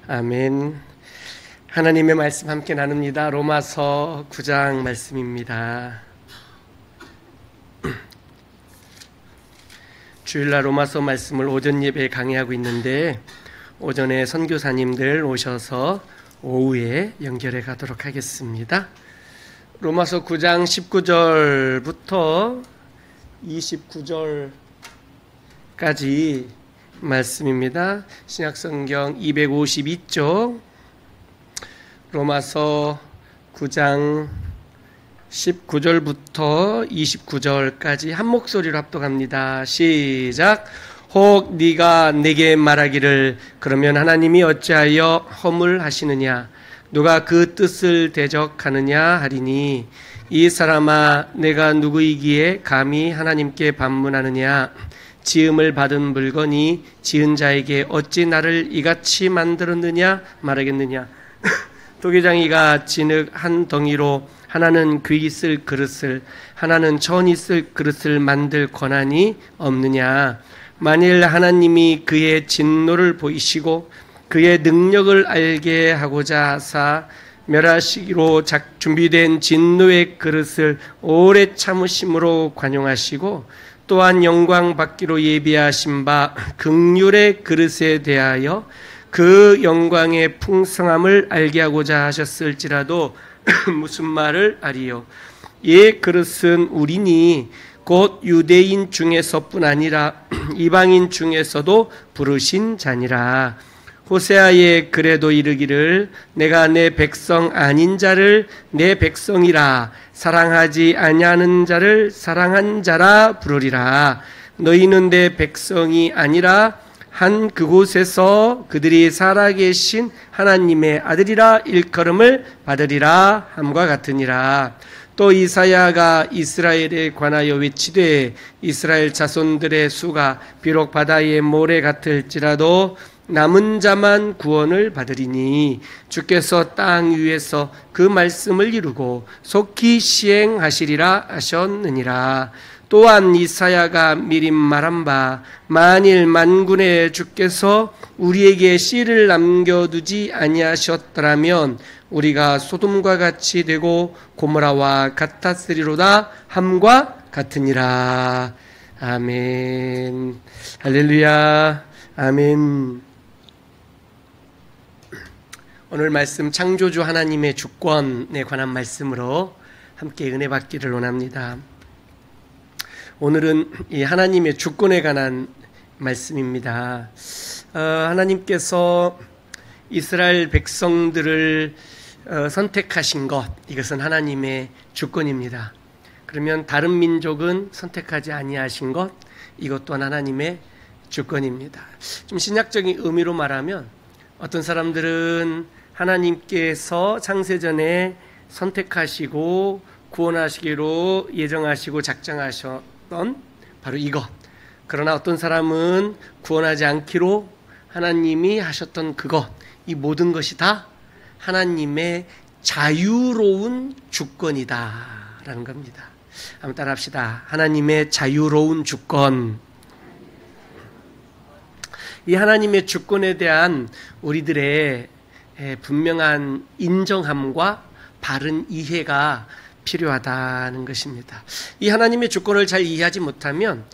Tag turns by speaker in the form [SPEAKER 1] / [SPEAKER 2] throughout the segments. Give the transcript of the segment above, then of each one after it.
[SPEAKER 1] 아멘. 하나님의 말씀 함께 나눕니다. 로마서 9장 말씀입니다. 주일날 로마서 말씀을 오전 예배에 강의하고 있는데 오전에 선교사님들 오셔서 오후에 연결해 가도록 하겠습니다. 로마서 9장 19절부터 29절까지 말씀입니다. 신약성경 252쪽 로마서 9장 19절부터 29절까지 한 목소리로 합독합니다. 시작. 혹 네가 내게 말하기를 그러면 하나님이 어찌하여 허물하시느냐 누가 그 뜻을 대적하느냐 하리니 이 사람아 내가 누구이기에 감히 하나님께 반문하느냐 지음을 받은 물건이 지은 자에게 어찌 나를 이같이 만들었느냐 말하겠느냐 도계장이가 진흙 한 덩이로 하나는 귀 쓸 그릇을 하나는 천이 쓸 그릇을 만들 권한이 없느냐 만일 하나님이 그의 진노를 보이시고 그의 능력을 알게 하고자 하사 멸하시기로 준비된 진노의 그릇을 오래 참으심으로 관용하시고 또한 영광 받기로 예비하신 바 긍휼의 그릇에 대하여 그 영광의 풍성함을 알게 하고자 하셨을지라도 무슨 말을 아리요 이 그릇은 우리니 곧 유대인 중에서뿐 아니라 이방인 중에서도 부르신 자니라. 호세아의 글에도 이르기를 내가 내 백성 아닌 자를 내 백성이라 사랑하지 아니하는 자를 사랑한 자라 부르리라. 너희는 내 백성이 아니라 한 그곳에서 그들이 살아계신 하나님의 아들이라 일컬음을 받으리라 함과 같으니라. 또 이사야가 이스라엘에 관하여 외치되 이스라엘 자손들의 수가 비록 바다의 모래 같을지라도 남은 자만 구원을 받으리니 주께서 땅 위에서 그 말씀을 이루고 속히 시행하시리라 하셨느니라. 또한 이사야가 미리 말한 바 만일 만군의 주께서 우리에게 씨를 남겨두지 아니하셨더라면 우리가 소돔과 같이 되고 고모라와 같았으리로다 함과 같으니라. 아멘. 할렐루야. 아멘. 오늘 말씀 창조주 하나님의 주권에 관한 말씀으로 함께 은혜 받기를 원합니다. 오늘은 이 하나님의 주권에 관한 말씀입니다. 하나님께서 이스라엘 백성들을 선택하신 것, 이것은 하나님의 주권입니다. 그러면 다른 민족은 선택하지 아니하신 것, 이것 또한 하나님의 주권입니다. 좀 신약적인 의미로 말하면 어떤 사람들은 하나님께서 창세전에 선택하시고 구원하시기로 예정하시고 작정하셨던 바로 이것. 그러나 어떤 사람은 구원하지 않기로 하나님이 하셨던 그것. 이 모든 것이 다 하나님의 자유로운 주권이다라는 겁니다. 한번 따라 합시다. 하나님의 자유로운 주권. 이 하나님의 주권에 대한 우리들의 분명한 인정함과 바른 이해가 필요하다는 것입니다. 이 하나님의 주권을 잘 이해하지 못하면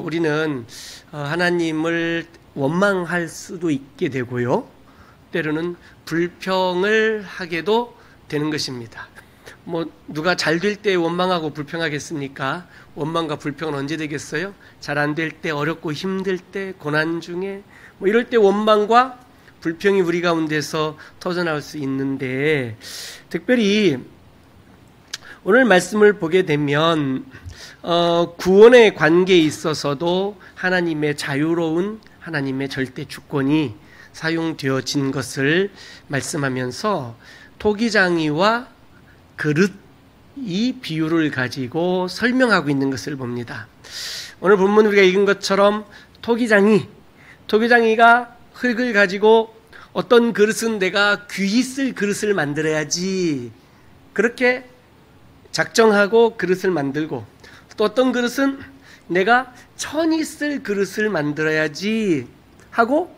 [SPEAKER 1] 우리는 하나님을 원망할 수도 있게 되고요. 때로는 불평을 하게도 되는 것입니다. 누가 잘 될 때 원망하고 불평하겠습니까? 원망과 불평은 언제 되겠어요? 잘 안 될 때, 어렵고 힘들 때, 고난 중에 이럴 때 원망과 불평이 우리 가운데서 터져나올 수 있는데 특별히 오늘 말씀을 보게 되면 구원의 관계에 있어서도 하나님의 자유로운 하나님의 절대 주권이 사용되어진 것을 말씀하면서 토기장이와 그릇 이 비유를 가지고 설명하고 있는 것을 봅니다. 오늘 본문 우리가 읽은 것처럼 토기장이가 흙을 가지고 어떤 그릇은 내가 귀 쓸 그릇을 만들어야지 그렇게 작정하고 그릇을 만들고 또 어떤 그릇은 내가 천이 쓸 그릇을 만들어야지 하고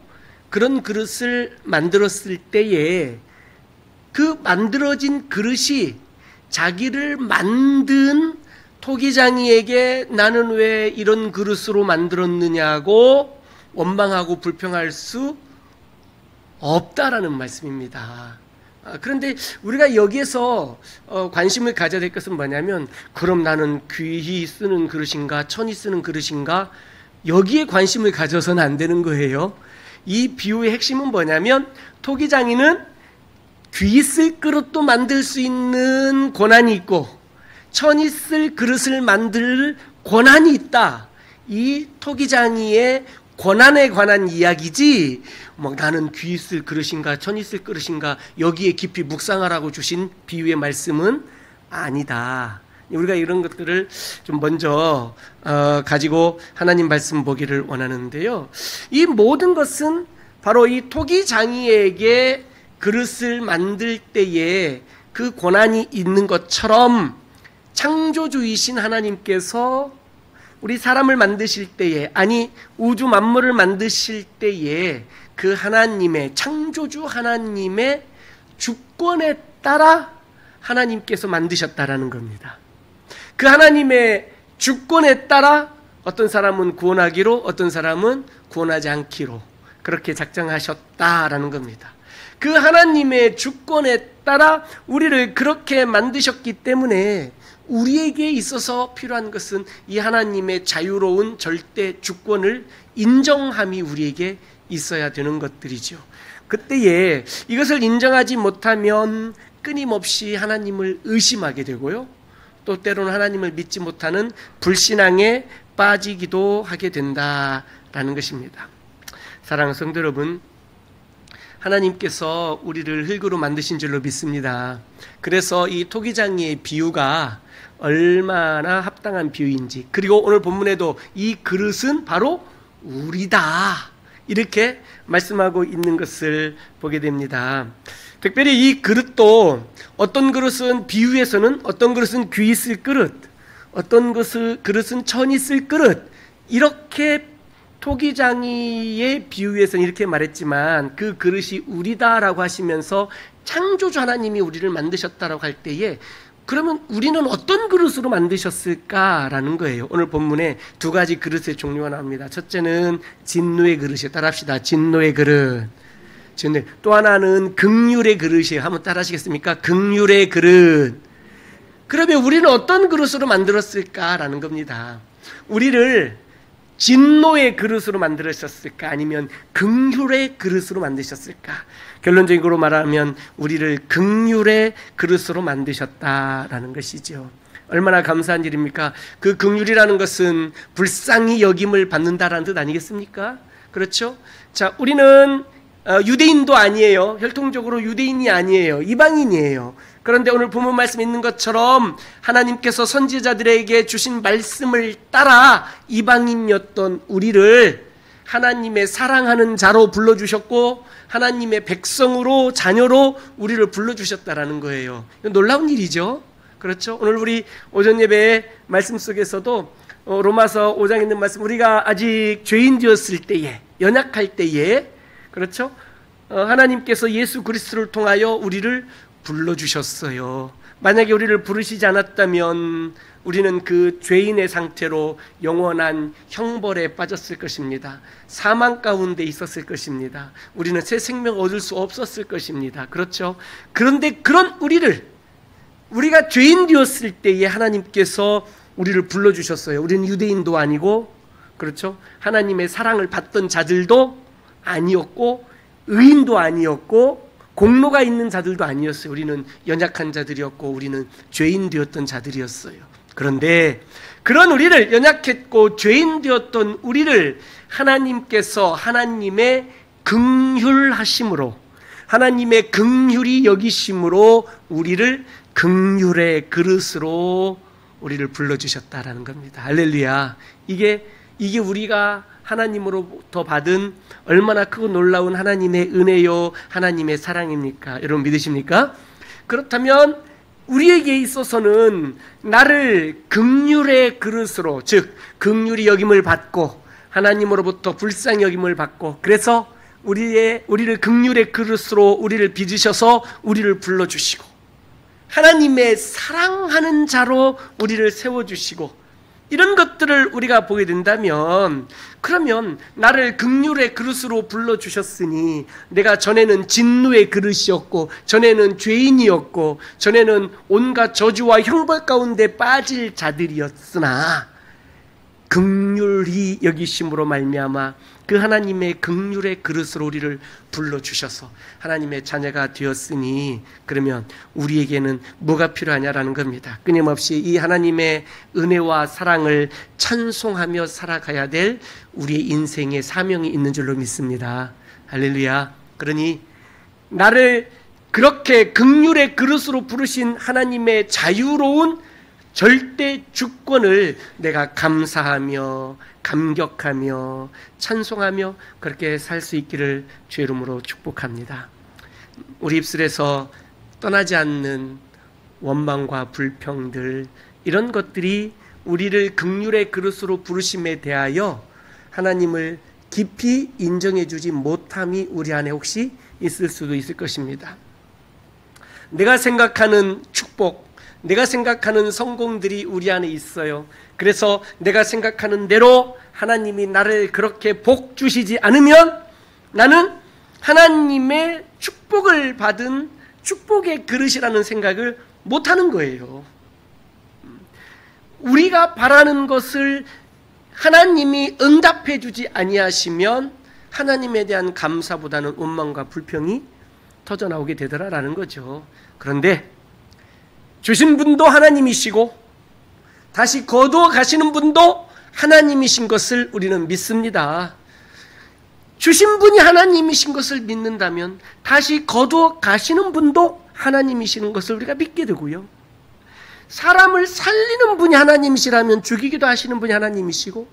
[SPEAKER 1] 그런 그릇을 만들었을 때에 그 만들어진 그릇이 자기를 만든 토기장이에게 나는 왜 이런 그릇으로 만들었느냐고 원망하고 불평할 수 없다라는 말씀입니다. 그런데 우리가 여기에서 관심을 가져야 될 것은 뭐냐면, 그럼 나는 귀히 쓰는 그릇인가 천히 쓰는 그릇인가, 여기에 관심을 가져서는 안 되는 거예요. 이 비유의 핵심은 뭐냐면, 토기장이는 귀히 쓸 그릇도 만들 수 있는 권한이 있고 천히 쓸 그릇을 만들 권한이 있다. 이 토기장이의 권한에 관한 이야기지, 나는 귀히 쓸 그릇인가 천히 쓸 그릇인가 여기에 깊이 묵상하라고 주신 비유의 말씀은 아니다. 우리가 이런 것들을 좀 먼저 가지고 하나님 말씀 보기를 원하는데요. 이 모든 것은 바로 이 토기장이에게 그릇을 만들 때에 그 권한이 있는 것처럼 창조주이신 하나님께서 우리 사람을 만드실 때에, 아니 우주 만물을 만드실 때에 그 하나님의, 창조주 하나님의 주권에 따라 하나님께서 만드셨다라는 겁니다. 그 하나님의 주권에 따라 어떤 사람은 구원하기로, 어떤 사람은 구원하지 않기로 그렇게 작정하셨다라는 겁니다. 그 하나님의 주권에 따라 우리를 그렇게 만드셨기 때문에 우리에게 있어서 필요한 것은 이 하나님의 자유로운 절대 주권을 인정함이 우리에게 있어야 되는 것들이죠. 그때에 이것을 인정하지 못하면 끊임없이 하나님을 의심하게 되고요, 또 때로는 하나님을 믿지 못하는 불신앙에 빠지기도 하게 된다라는 것입니다. 사랑하는 성도 여러분, 하나님께서 우리를 흙으로 만드신 줄로 믿습니다. 그래서 이 토기장이의 비유가 얼마나 합당한 비유인지, 그리고 오늘 본문에도 이 그릇은 바로 우리다 이렇게 말씀하고 있는 것을 보게 됩니다. 특별히 이 그릇도 어떤 그릇은 비유에서는 어떤 그릇은 귀히 쓸 그릇, 어떤 그릇은 천히 쓸 그릇, 이렇게 토기장이의 비유에서는 이렇게 말했지만 그 그릇이 우리다라고 하시면서 창조주 하나님이 우리를 만드셨다라고 할 때에 그러면 우리는 어떤 그릇으로 만드셨을까라는 거예요. 오늘 본문에 두 가지 그릇의 종류가 나옵니다. 첫째는 진노의 그릇이에요. 따라합시다. 진노의 그릇. 또 하나는 긍휼의 그릇이에요. 한번 따라하시겠습니까? 긍휼의 그릇. 그러면 우리는 어떤 그릇으로 만들었을까라는 겁니다. 우리를 진노의 그릇으로 만드셨을까, 아니면 긍휼의 그릇으로 만드셨을까? 결론적으로 말하면 우리를 긍휼의 그릇으로 만드셨다라는 것이죠. 얼마나 감사한 일입니까? 그 긍휼이라는 것은 불쌍히 여김을 받는다라는 뜻 아니겠습니까? 그렇죠? 자, 우리는 유대인도 아니에요. 혈통적으로 유대인이 아니에요. 이방인이에요. 그런데 오늘 본문 말씀에 있는 것처럼 하나님께서 선지자들에게 주신 말씀을 따라 이방인이었던 우리를 하나님의 사랑하는 자로 불러주셨고 하나님의 백성으로, 자녀로 우리를 불러주셨다라는 거예요. 놀라운 일이죠. 그렇죠? 오늘 우리 오전 예배의 말씀 속에서도 로마서 5장에 있는 말씀, 우리가 아직 죄인 되었을 때에, 연약할 때에, 그렇죠? 하나님께서 예수 그리스도를 통하여 우리를 불러주셨어요. 만약에 우리를 부르시지 않았다면 우리는 그 죄인의 상태로 영원한 형벌에 빠졌을 것입니다. 사망 가운데 있었을 것입니다. 우리는 새 생명 얻을 수 없었을 것입니다. 그렇죠? 그런데 그런 우리가 죄인 되었을 때에 하나님께서 우리를 불러주셨어요. 우리는 유대인도 아니고, 그렇죠? 하나님의 사랑을 받던 자들도 아니었고, 의인도 아니었고, 공로가 있는 자들도 아니었어요. 우리는 연약한 자들이었고, 우리는 죄인 되었던 자들이었어요. 그런데 그런 우리를, 연약했고 죄인 되었던 우리를 하나님께서 하나님의 긍휼하심으로, 하나님의 긍휼이 여기심으로 우리를 긍휼의 그릇으로 우리를 불러주셨다라는 겁니다. 할렐루야. 이게 우리가 하나님으로부터 받은 얼마나 크고 놀라운 하나님의 은혜요, 하나님의 사랑입니까? 여러분 믿으십니까? 그렇다면 우리에게 있어서는 나를 긍휼의 그릇으로, 즉 긍휼히 여김을 받고 하나님으로부터 불쌍히 여김을 받고, 그래서 우리를 긍휼의 그릇으로 우리를 빚으셔서 우리를 불러주시고, 하나님의 사랑하는 자로 우리를 세워주시고, 이런 것들을 우리가 보게 된다면, 그러면 나를 긍휼의 그릇으로 불러주셨으니 내가 전에는 진노의 그릇이었고, 전에는 죄인이었고, 전에는 온갖 저주와 형벌 가운데 빠질 자들이었으나 긍휼히 여기심으로 말미암아 그 하나님의 긍휼의 그릇으로 우리를 불러주셔서 하나님의 자녀가 되었으니, 그러면 우리에게는 뭐가 필요하냐라는 겁니다. 끊임없이 이 하나님의 은혜와 사랑을 찬송하며 살아가야 될 우리의 인생의 사명이 있는 줄로 믿습니다. 할렐루야. 그러니 나를 그렇게 긍휼의 그릇으로 부르신 하나님의 자유로운 절대 주권을 내가 감사하며 감격하며 찬송하며 그렇게 살 수 있기를 주의 이름으로 축복합니다. 우리 입술에서 떠나지 않는 원망과 불평들, 이런 것들이 우리를 긍휼의 그릇으로 부르심에 대하여 하나님을 깊이 인정해 주지 못함이 우리 안에 혹시 있을 수도 있을 것입니다. 내가 생각하는 축복, 내가 생각하는 성공들이 우리 안에 있어요. 그래서 내가 생각하는 대로 하나님이 나를 그렇게 복 주시지 않으면 나는 하나님의 축복을 받은 축복의 그릇이라는 생각을 못하는 거예요. 우리가 바라는 것을 하나님이 응답해 주지 아니하시면 하나님에 대한 감사보다는 원망과 불평이 터져나오게 되더라라는 거죠. 그런데 주신 분도 하나님이시고 다시 거두어 가시는 분도 하나님이신 것을 우리는 믿습니다. 주신 분이 하나님이신 것을 믿는다면 다시 거두어 가시는 분도 하나님이시는 것을 우리가 믿게 되고요. 사람을 살리는 분이 하나님이시라면 죽이기도 하시는 분이 하나님이시고,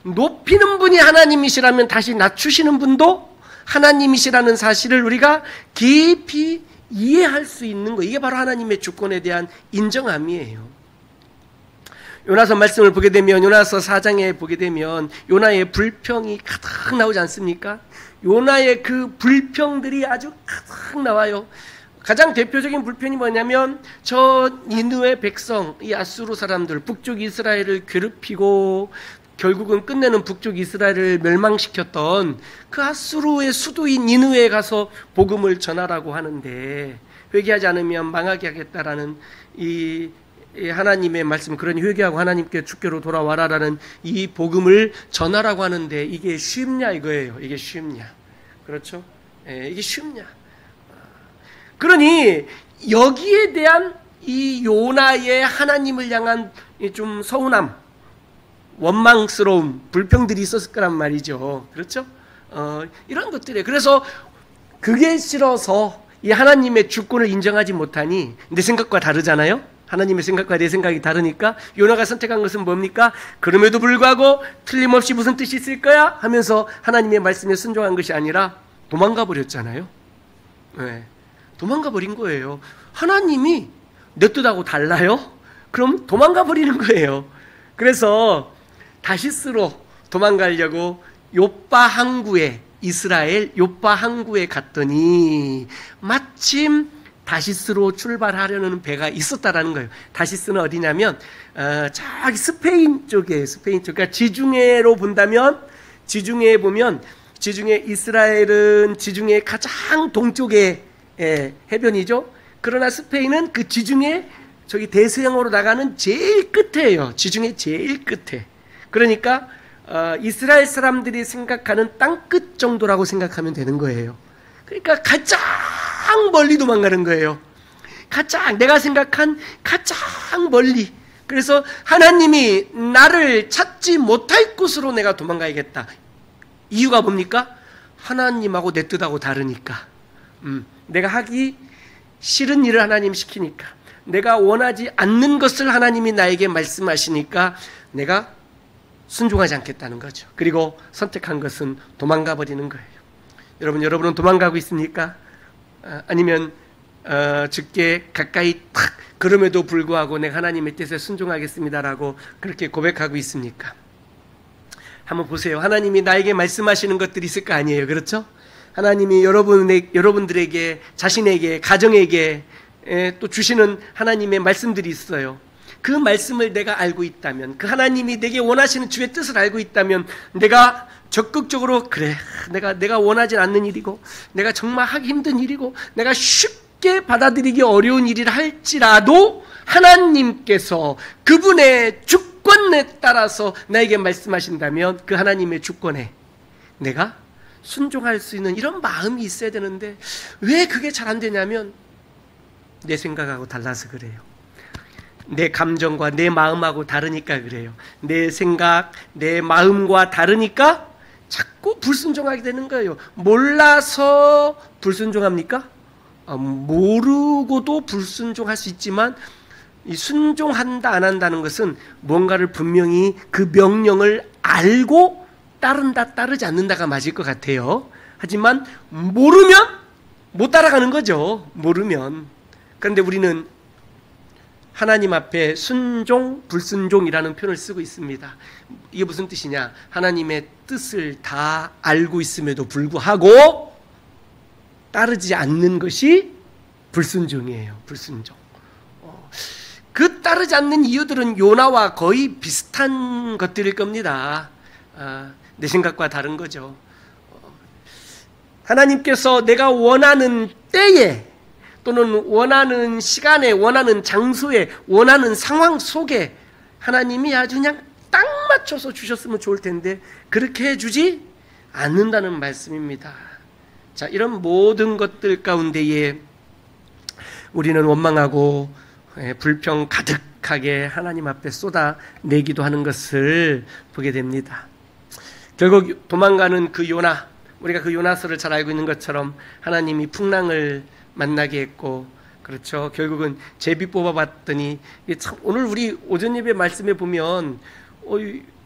[SPEAKER 1] 높이는 분이 하나님이시라면 다시 낮추시는 분도 하나님이시라는 사실을 우리가 깊이 이해할 수 있는 거, 이게 바로 하나님의 주권에 대한 인정함이에요. 요나서 말씀을 보게 되면, 요나서 4장에 보게 되면 요나의 불평이 가득 나오지 않습니까? 요나의 그 불평들이 아주 가득 나와요. 가장 대표적인 불평이 뭐냐면, 저 니느웨 백성, 이 아수르 사람들, 북쪽 이스라엘을 괴롭히고 결국은 끝내는 북쪽 이스라엘을 멸망시켰던 그 아수르의 수도인 니느웨에 가서 복음을 전하라고 하는데, 회개하지 않으면 망하게 하겠다라는 이 하나님의 말씀, 그러니 회개하고 하나님께 주께로 돌아와라라는 이 복음을 전하라고 하는데, 이게 쉽냐 이거예요. 이게 쉽냐? 그렇죠? 이게 쉽냐? 그러니 여기에 대한 이 요나의 하나님을 향한 좀 서운함, 원망스러움, 불평들이 있었을 거란 말이죠. 그렇죠? 이런 것들이에요. 그래서 그게 싫어서 이 하나님의 주권을 인정하지 못하니, 내 생각과 다르잖아요? 하나님의 생각과 내 생각이 다르니까 요나가 선택한 것은 뭡니까? 그럼에도 불구하고 틀림없이 무슨 뜻이 있을 거야? 하면서 하나님의 말씀에 순종한 것이 아니라 도망가 버렸잖아요. 네. 도망가 버린 거예요. 하나님이 내 뜻하고 달라요? 그럼 도망가 버리는 거예요. 그래서 다시스로 도망가려고 요빠 항구에, 이스라엘 요빠 항구에 갔더니 마침 다시스로 출발하려는 배가 있었다라는 거예요. 다시스는 어디냐면 저기 스페인 쪽에, 그러니까 지중해로 본다면, 지중해에 보면, 지중해, 이스라엘은 지중해 가장 동쪽에 해변이죠. 그러나 스페인은 그 지중해, 저기 대서양으로 나가는 제일 끝에예요. 지중해 제일 끝에. 그러니까 이스라엘 사람들이 생각하는 땅끝 정도라고 생각하면 되는 거예요. 그러니까 가장 멀리 도망가는 거예요. 내가 생각한 가장 멀리. 그래서 하나님이 나를 찾지 못할 곳으로 내가 도망가야겠다. 이유가 뭡니까? 하나님하고 내 뜻하고 다르니까. 내가 하기 싫은 일을 하나님 시키니까, 내가 원하지 않는 것을 하나님이 나에게 말씀하시니까 내가 순종하지 않겠다는 거죠. 그리고 선택한 것은 도망가 버리는 거예요. 여러분은 도망가고 있습니까? 아니면 주께 가까이 탁, 그럼에도 불구하고 내가 하나님의 뜻에 순종하겠습니다라고 그렇게 고백하고 있습니까? 한번 보세요. 하나님이 나에게 말씀하시는 것들이 있을 거 아니에요. 그렇죠? 하나님이 여러분들에게, 자신에게, 가정에게 또 주시는 하나님의 말씀들이 있어요. 그 말씀을 내가 알고 있다면, 그 하나님이 내게 원하시는 주의 뜻을 알고 있다면, 내가 적극적으로 그래, 내가 원하지 않는 일이고, 내가 정말 하기 힘든 일이고, 내가 쉽게 받아들이기 어려운 일이라 할지라도 하나님께서 그분의 주권에 따라서 나에게 말씀하신다면 그 하나님의 주권에 내가 순종할 수 있는 이런 마음이 있어야 되는데, 왜 그게 잘 안 되냐면 내 생각하고 달라서 그래요. 내 감정과 내 마음하고 다르니까 그래요. 내 생각, 내 마음과 다르니까 자꾸 불순종하게 되는 거예요. 몰라서 불순종합니까? 모르고도 불순종할 수 있지만, 이 순종한다 안 한다는 것은 뭔가를 분명히 그 명령을 알고 따른다 따르지 않는다가 맞을 것 같아요. 하지만 모르면 못 따라가는 거죠. 모르면. 그런데 우리는 하나님 앞에 순종, 불순종이라는 표현을 쓰고 있습니다. 이게 무슨 뜻이냐? 하나님의 뜻을 다 알고 있음에도 불구하고 따르지 않는 것이 불순종이에요. 불순종. 그 따르지 않는 이유들은 요나와 거의 비슷한 것들일 겁니다. 내 생각과 다른 거죠. 하나님께서 내가 원하는 때에, 또는 원하는 시간에, 원하는 장소에, 원하는 상황 속에 하나님이 아주 그냥 딱 맞춰서 주셨으면 좋을 텐데 그렇게 해주지 않는다는 말씀입니다. 자, 이런 모든 것들 가운데에 우리는 원망하고 불평 가득하게 하나님 앞에 쏟아내기도 하는 것을 보게 됩니다. 결국 도망가는 그 요나, 우리가 그 요나서를 잘 알고 있는 것처럼 하나님이 풍랑을 만나게 했고, 그렇죠. 결국은 제비 뽑아봤더니, 참 오늘 우리 오전 예배 말씀에 보면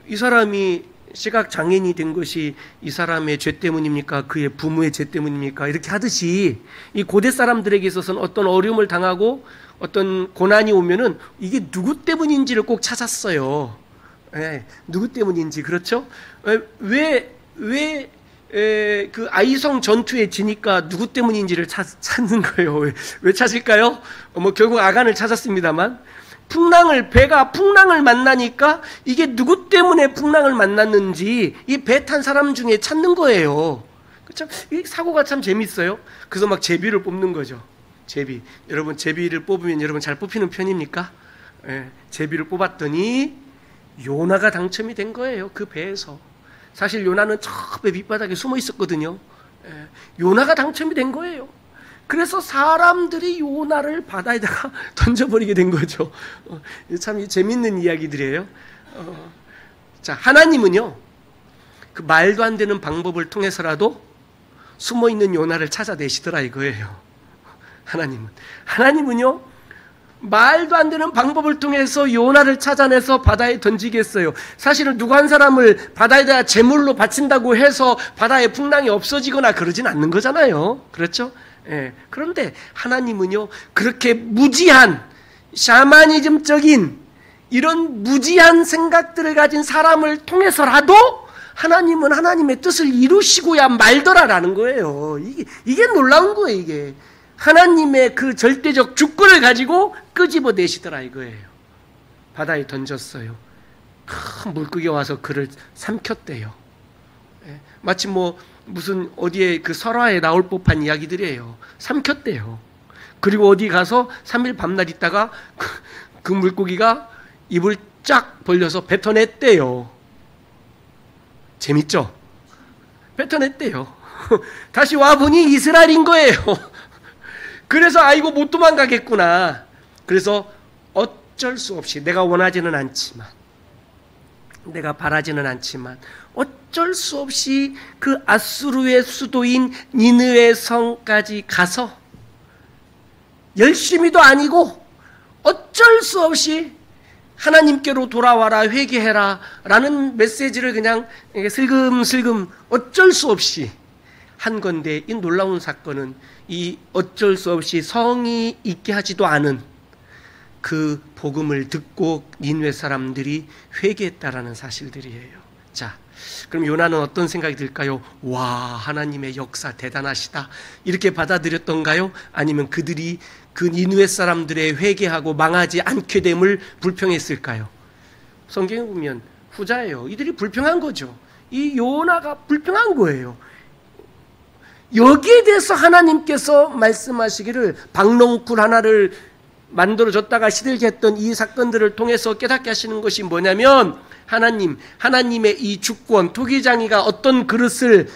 [SPEAKER 1] 이 사람이 시각 장애인이 된 것이 이 사람의 죄 때문입니까? 그의 부모의 죄 때문입니까? 이렇게 하듯이 이 고대 사람들에게 있어서는 어떤 어려움을 당하고 어떤 고난이 오면은 이게 누구 때문인지를 꼭 찾았어요. 누구 때문인지. 그렇죠? 그 아이성 전투에 지니까 누구 때문인지를 찾는 거예요. 왜 찾을까요? 결국 아간을 찾았습니다만, 배가 풍랑을 만나니까 이게 누구 때문에 풍랑을 만났는지 이 배 탄 사람 중에 찾는 거예요. 참, 이 사고가 참 재밌어요. 그래서 막 제비를 뽑는 거죠. 제비. 여러분, 제비를 뽑으면 여러분 잘 뽑히는 편입니까? 제비를 뽑았더니 요나가 당첨이 된 거예요. 그 배에서. 사실 요나는 저 배 밑바닥에 숨어 있었거든요. 요나가 당첨이 된 거예요. 그래서 사람들이 요나를 바다에다가 던져버리게 된 거죠. 참 재밌는 이야기들이에요. 자, 하나님은요, 그 말도 안 되는 방법을 통해서라도 숨어 있는 요나를 찾아내시더라 이거예요. 하나님은요, 말도 안 되는 방법을 통해서 요나를 찾아내서 바다에 던지겠어요. 사실은 누구 한 사람을 바다에다 제물로 바친다고 해서 바다에 풍랑이 없어지거나 그러진 않는 거잖아요. 그렇죠? 그런데 하나님은요, 그렇게 무지한 샤머니즘적인 이런 무지한 생각들을 가진 사람을 통해서라도 하나님은 하나님의 뜻을 이루시고야 말더라라는 거예요. 이게 놀라운 거예요. 이게 하나님의 그 절대적 주권을 가지고 끄집어내시더라 이거예요. 바다에 던졌어요. 큰 물고기가 와서 그를 삼켰대요. 마치 무슨 어디에 그 설화에 나올 법한 이야기들이에요. 삼켰대요. 그리고 어디 가서 3일 밤낮 있다가 그 물고기가 입을 쫙 벌려서 뱉어냈대요. 재밌죠? 뱉어냈대요. 다시 와보니 이스라엘인 거예요. 그래서 아이고 못 도망가겠구나. 그래서 어쩔 수 없이, 내가 원하지는 않지만, 내가 바라지는 않지만 어쩔 수 없이 그 아수르의 수도인 니느웨 성까지 가서 열심히도 아니고 어쩔 수 없이 하나님께로 돌아와라, 회개해라 라는 메시지를 그냥 슬금슬금 어쩔 수 없이 한 건데, 이 놀라운 사건은 이 어쩔 수 없이 성의 있게 하지도 않은 그 복음을 듣고 니느웨 사람들이 회개했다라는 사실들이에요. 자, 그럼 요나는 어떤 생각이 들까요? 와, 하나님의 역사 대단하시다, 이렇게 받아들였던가요? 아니면 그들이 그 니느웨 사람들의 회개하고 망하지 않게 됨을 불평했을까요? 성경에 보면 후자예요. 이들이 불평한 거죠. 이 요나가 불평한 거예요. 여기에 대해서 하나님께서 말씀하시기를, 박농쿨 하나를 만들어줬다가 시들게 했던 이 사건들을 통해서 깨닫게 하시는 것이 뭐냐면, 하나님의 이 주권, 토기장이가 어떤 그릇을,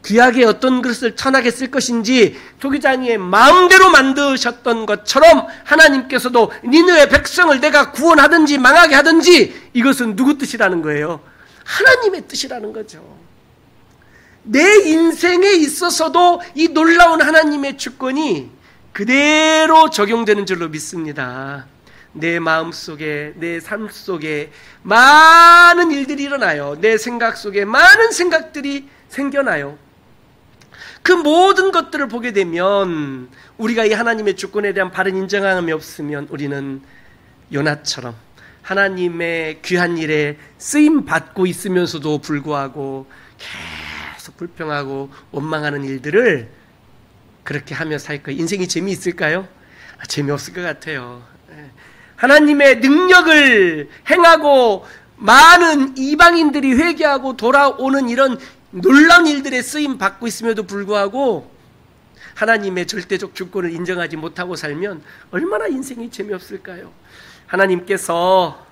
[SPEAKER 1] 귀하게 어떤 그릇을 천하게 쓸 것인지 토기장이의 마음대로 만드셨던 것처럼 하나님께서도 니느웨 백성을 내가 구원하든지 망하게 하든지 이것은 누구 뜻이라는 거예요? 하나님의 뜻이라는 거죠. 내 인생에 있어서도 이 놀라운 하나님의 주권이 그대로 적용되는 줄로 믿습니다. 내 마음속에, 내 삶 속에 많은 일들이 일어나요. 내 생각 속에 많은 생각들이 생겨나요. 그 모든 것들을 보게 되면 우리가 이 하나님의 주권에 대한 바른 인정함이 없으면 우리는 요나처럼 하나님의 귀한 일에 쓰임 받고 있으면서도 불구하고 계속 불평하고 원망하는 일들을 그렇게 하며 살 거예요. 인생이 재미있을까요? 재미없을 것 같아요. 하나님의 능력을 행하고 많은 이방인들이 회개하고 돌아오는 이런 놀라운 일들에 쓰임 받고 있음에도 불구하고 하나님의 절대적 주권을 인정하지 못하고 살면 얼마나 인생이 재미없을까요? 하나님께서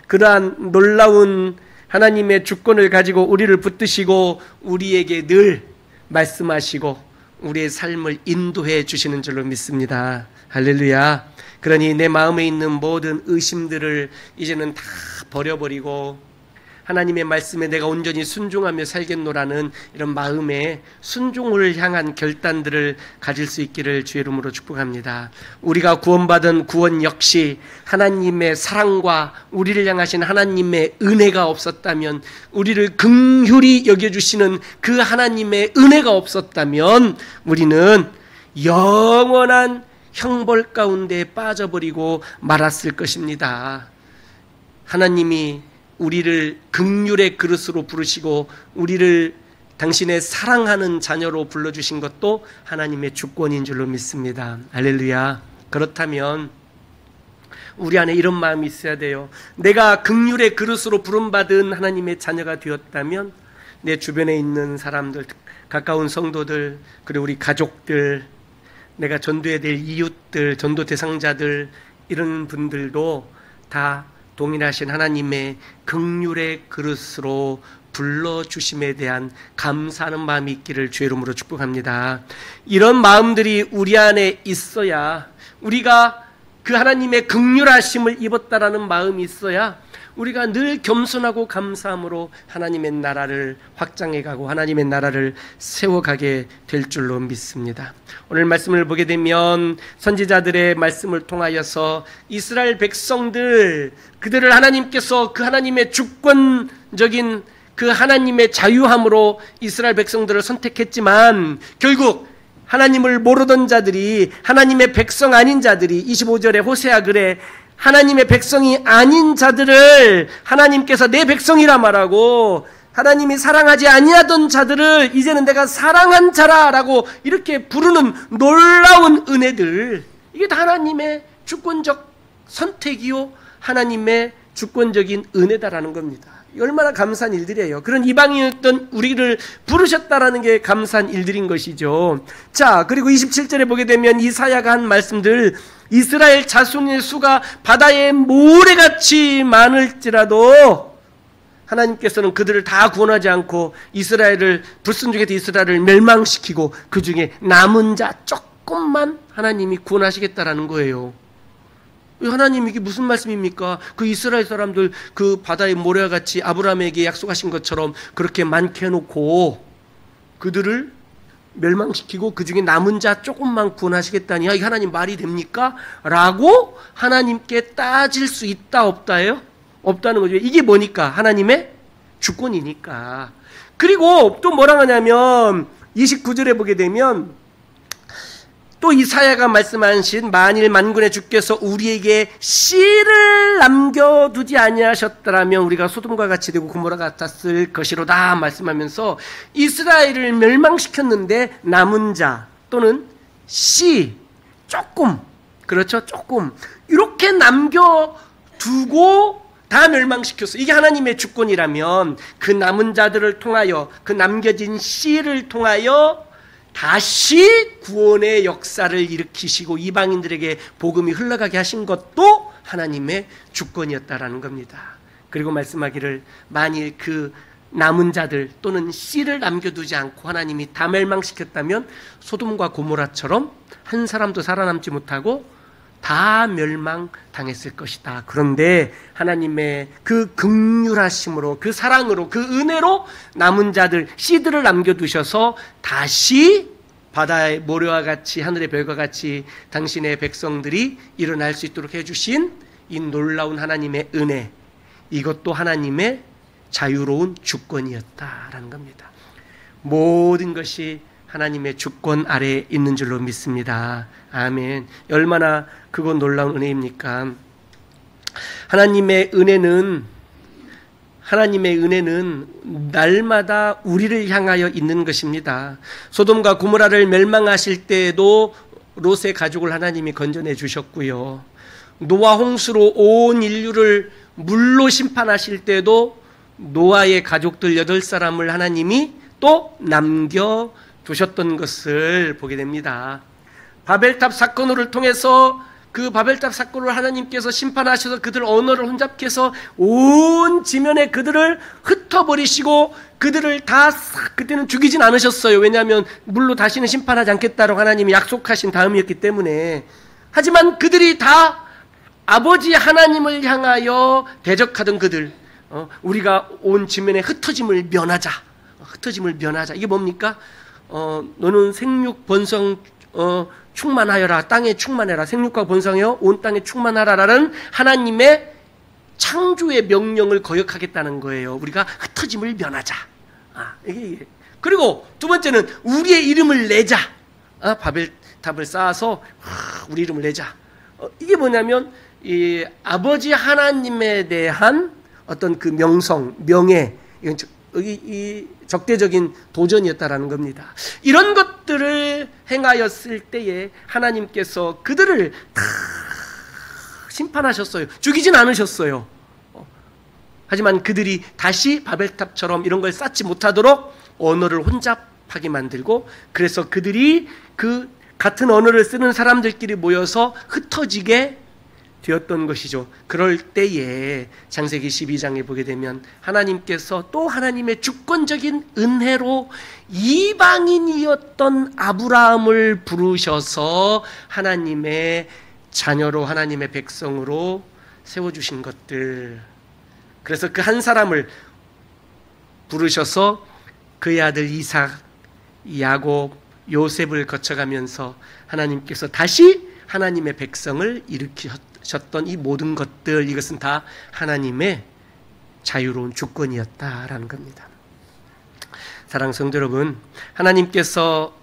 [SPEAKER 1] 그러한 놀라운 하나님의 주권을 가지고 우리를 붙드시고 우리에게 늘 말씀하시고 우리의 삶을 인도해 주시는 줄로 믿습니다. 할렐루야. 그러니 내 마음에 있는 모든 의심들을 이제는 다 버려버리고 하나님의 말씀에 내가 온전히 순종하며 살겠노라는 이런 마음의 순종을 향한 결단들을 가질 수 있기를 주의 이름으로 축복합니다. 우리가 구원받은 구원 역시 하나님의 사랑과 우리를 향하신 하나님의 은혜가 없었다면, 우리를 긍휼히 여겨주시는 그 하나님의 은혜가 없었다면 우리는 영원한 형벌 가운데 빠져버리고 말았을 것입니다. 하나님이 우리를 긍휼의 그릇으로 부르시고 우리를 당신의 사랑하는 자녀로 불러주신 것도 하나님의 주권인 줄로 믿습니다. 할렐루야. 그렇다면 우리 안에 이런 마음이 있어야 돼요. 내가 긍휼의 그릇으로 부름받은 하나님의 자녀가 되었다면 내 주변에 있는 사람들, 가까운 성도들, 그리고 우리 가족들, 내가 전도해야 될 이웃들, 전도 대상자들, 이런 분들도 다 동일하신 하나님의 긍휼의 그릇으로 불러주심에 대한 감사하는 마음이 있기를 주의 이름으로 축복합니다. 이런 마음들이 우리 안에 있어야, 우리가 그 하나님의 긍휼하심을 입었다라는 마음이 있어야 우리가 늘 겸손하고 감사함으로 하나님의 나라를 확장해가고 하나님의 나라를 세워가게 될 줄로 믿습니다. 오늘 말씀을 보게 되면 선지자들의 말씀을 통하여서 이스라엘 백성들, 그들을 하나님께서 그 하나님의 주권적인 그 하나님의 자유함으로 이스라엘 백성들을 선택했지만 결국 하나님을 모르던 자들이, 하나님의 백성 아닌 자들이, 25절에 호세아 글에 하나님의 백성이 아닌 자들을 하나님께서 내 백성이라 말하고, 하나님이 사랑하지 아니하던 자들을 이제는 내가 사랑한 자라라고 이렇게 부르는 놀라운 은혜들, 이게 다 하나님의 주권적 선택이요 하나님의 주권적인 은혜다라는 겁니다. 얼마나 감사한 일들이에요. 그런 이방인이었던 우리를 부르셨다라는 게 감사한 일들인 것이죠. 자, 그리고 27절에 보게 되면 이사야가 한 말씀들, 이스라엘 자손의 수가 바다의 모래같이 많을지라도 하나님께서는 그들을 다 구원하지 않고 이스라엘을, 불순종했던 이스라엘을 멸망시키고 그 중에 남은 자 조금만 하나님이 구원하시겠다라는 거예요. 하나님, 이게 무슨 말씀입니까? 그 이스라엘 사람들 그 바다의 모래와 같이 아브라함에게 약속하신 것처럼 그렇게 많게 해놓고 그들을 멸망시키고 그 중에 남은 자 조금만 구원하시겠다니, 야, 이 하나님 말이 됩니까? 라고 하나님께 따질 수 있다 없다예요? 없다는 거죠. 이게 뭐니까? 하나님의 주권이니까. 그리고 또 뭐라 하냐면 29절에 보게 되면 또 이사야가 말씀하신 만일 만군의 주께서 우리에게 씨를 남겨두지 아니하셨더라면 우리가 소돔과 같이 되고 고모라 같았을 것이로다 말씀하면서 이스라엘을 멸망시켰는데 남은 자 또는 씨 조금, 그렇죠, 조금 이렇게 남겨두고 다 멸망시켰어. 이게 하나님의 주권이라면 그 남은 자들을 통하여, 그 남겨진 씨를 통하여 다시 구원의 역사를 일으키시고 이방인들에게 복음이 흘러가게 하신 것도 하나님의 주권이었다라는 겁니다. 그리고 말씀하기를 만일 그 남은 자들 또는 씨를 남겨두지 않고 하나님이 다 멸망시켰다면 소돔과 고모라처럼 한 사람도 살아남지 못하고 다 멸망당했을 것이다. 그런데 하나님의 그 긍휼하심으로, 그 사랑으로, 그 은혜로 남은 자들, 씨들을 남겨두셔서 다시 바다의 모래와 같이 하늘의 별과 같이 당신의 백성들이 일어날 수 있도록 해주신 이 놀라운 하나님의 은혜, 이것도 하나님의 자유로운 주권이었다라는 겁니다. 모든 것이 하나님의 주권 아래에 있는 줄로 믿습니다. 아멘. 얼마나 그건 놀라운 은혜입니까? 하나님의 은혜는 날마다 우리를 향하여 있는 것입니다. 소돔과 고모라를 멸망하실 때에도 롯의 가족을 하나님이 건져내 주셨고요. 노아 홍수로 온 인류를 물로 심판하실 때도 노아의 가족들 8사람을 하나님이 또 남겨두셨던 것을 보게 됩니다. 바벨탑 사건을 통해서 그 바벨탑 사건을 하나님께서 심판하셔서 그들 언어를 혼잡케 해서 온 지면에 그들을 흩어버리시고 그들을 다 그때는 죽이진 않으셨어요. 왜냐하면 물로 다시는 심판하지 않겠다고 하나님이 약속하신 다음이었기 때문에. 하지만 그들이 다 아버지 하나님을 향하여 대적하던 그들, 우리가 온 지면에 흩어짐을 면하자. 이게 뭡니까? 너는 생육 번성 충만하여라, 땅에 충만해라, 생육과 번성하여 온 땅에 충만하라라는 하나님의 창조의 명령을 거역하겠다는 거예요. 우리가 흩어짐을 면하자. 이게. 그리고 두 번째는 우리의 이름을 내자. 바벨탑을 쌓아서 우리 이름을 내자. 이게 뭐냐면 이 아버지 하나님에 대한 어떤 그 명성, 명예, 이 적대적인 도전이었다라는 겁니다. 이런 것들을 행하였을 때에 하나님께서 그들을 다 심판하셨어요. 죽이진 않으셨어요. 하지만 그들이 다시 바벨탑처럼 이런 걸 쌓지 못하도록 언어를 혼잡하게 만들고, 그래서 그들이 그 같은 언어를 쓰는 사람들끼리 모여서 흩어지게 되었던 것이죠. 그럴 때에 창세기 12장에 보게 되면 하나님께서 또 하나님의 주권적인 은혜로 이방인이었던 아브라함을 부르셔서 하나님의 자녀로, 하나님의 백성으로 세워주신 것들. 그래서 그 한 사람을 부르셔서 그의 아들 이삭, 야곱, 요셉을 거쳐가면서 하나님께서 다시 하나님의 백성을 일으키셨던 이 모든 것들, 이것은 다 하나님의 자유로운 주권이었다라는 겁니다. 사랑하는 성도 여러분, 하나님께서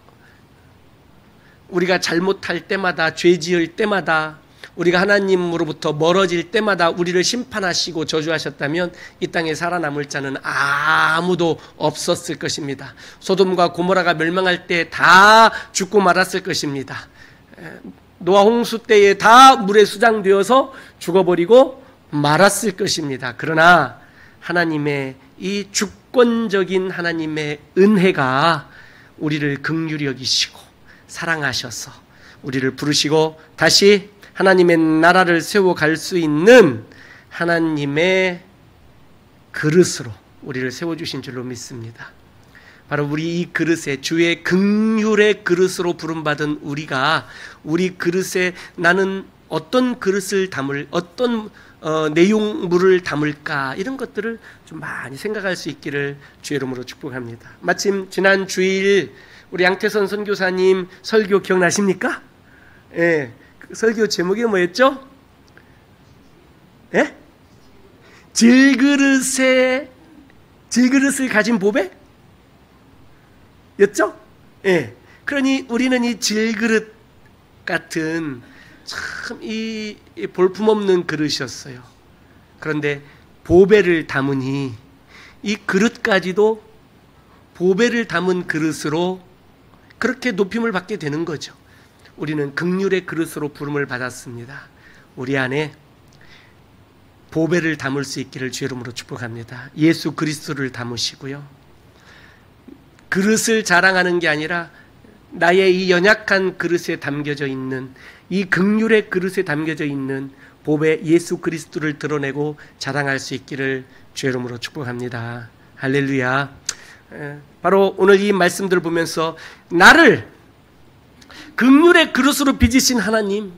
[SPEAKER 1] 우리가 잘못할 때마다, 죄 지을 때마다, 우리가 하나님으로부터 멀어질 때마다 우리를 심판하시고 저주하셨다면 이 땅에 살아남을 자는 아무도 없었을 것입니다. 소돔과 고모라가 멸망할 때 다 죽고 말았을 것입니다. 노아 홍수 때에 다 물에 수장되어서 죽어버리고 말았을 것입니다. 그러나 하나님의 이 주권적인 하나님의 은혜가 우리를 긍휼히 여기시고 사랑하셔서 우리를 부르시고 다시 하나님의 나라를 세워갈 수 있는 하나님의 그릇으로 우리를 세워주신 줄로 믿습니다. 바로 우리 이 그릇에, 주의 긍휼의 그릇으로 부름받은 우리가, 우리 그릇에 나는 어떤 그릇을 담을, 어떤 내용물을 담을까, 이런 것들을 좀 많이 생각할 수 있기를 주의 이름으로 축복합니다. 마침 지난 주일 우리 양태선 선교사님 설교 기억나십니까? 예. 설교 제목이 뭐였죠? 예? 질그릇을 가진 보배? 였죠? 예. 그러니 우리는 이 질그릇, 같은 참 이 볼품없는 그릇이었어요. 그런데 보배를 담으니 이 그릇까지도 보배를 담은 그릇으로 그렇게 높임을 받게 되는 거죠. 우리는 긍휼의 그릇으로 부름을 받았습니다. 우리 안에 보배를 담을 수 있기를 주의 이름으로 축복합니다. 예수 그리스도를 담으시고요. 그릇을 자랑하는 게 아니라 나의 이 연약한 그릇에 담겨져 있는, 이 긍휼의 그릇에 담겨져 있는 보배 예수 그리스도를 드러내고 자랑할 수 있기를 주의 이름으로 축복합니다. 할렐루야. 바로 오늘 이 말씀들을 보면서 나를 긍휼의 그릇으로 빚으신 하나님,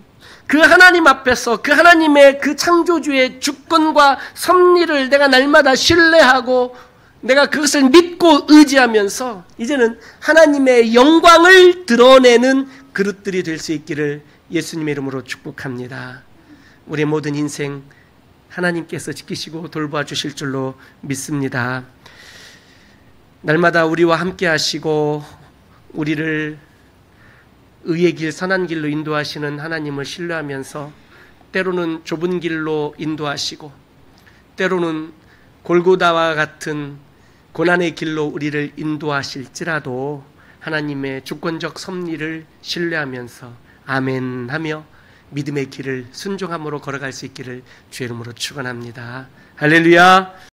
[SPEAKER 1] 그 하나님 앞에서 그 하나님의 그 창조주의 주권과 섭리를 내가 날마다 신뢰하고 내가 그것을 믿고 의지하면서 이제는 하나님의 영광을 드러내는 그릇들이 될 수 있기를 예수님의 이름으로 축복합니다. 우리의 모든 인생 하나님께서 지키시고 돌봐 주실 줄로 믿습니다. 날마다 우리와 함께 하시고 우리를 의의 길, 선한 길로 인도하시는 하나님을 신뢰하면서 때로는 좁은 길로 인도하시고 때로는 골고다와 같은 고난의 길로 우리를 인도하실지라도 하나님의 주권적 섭리를 신뢰하면서 아멘 하며 믿음의 길을 순종함으로 걸어갈 수 있기를 주의 이름으로 축원합니다. 할렐루야.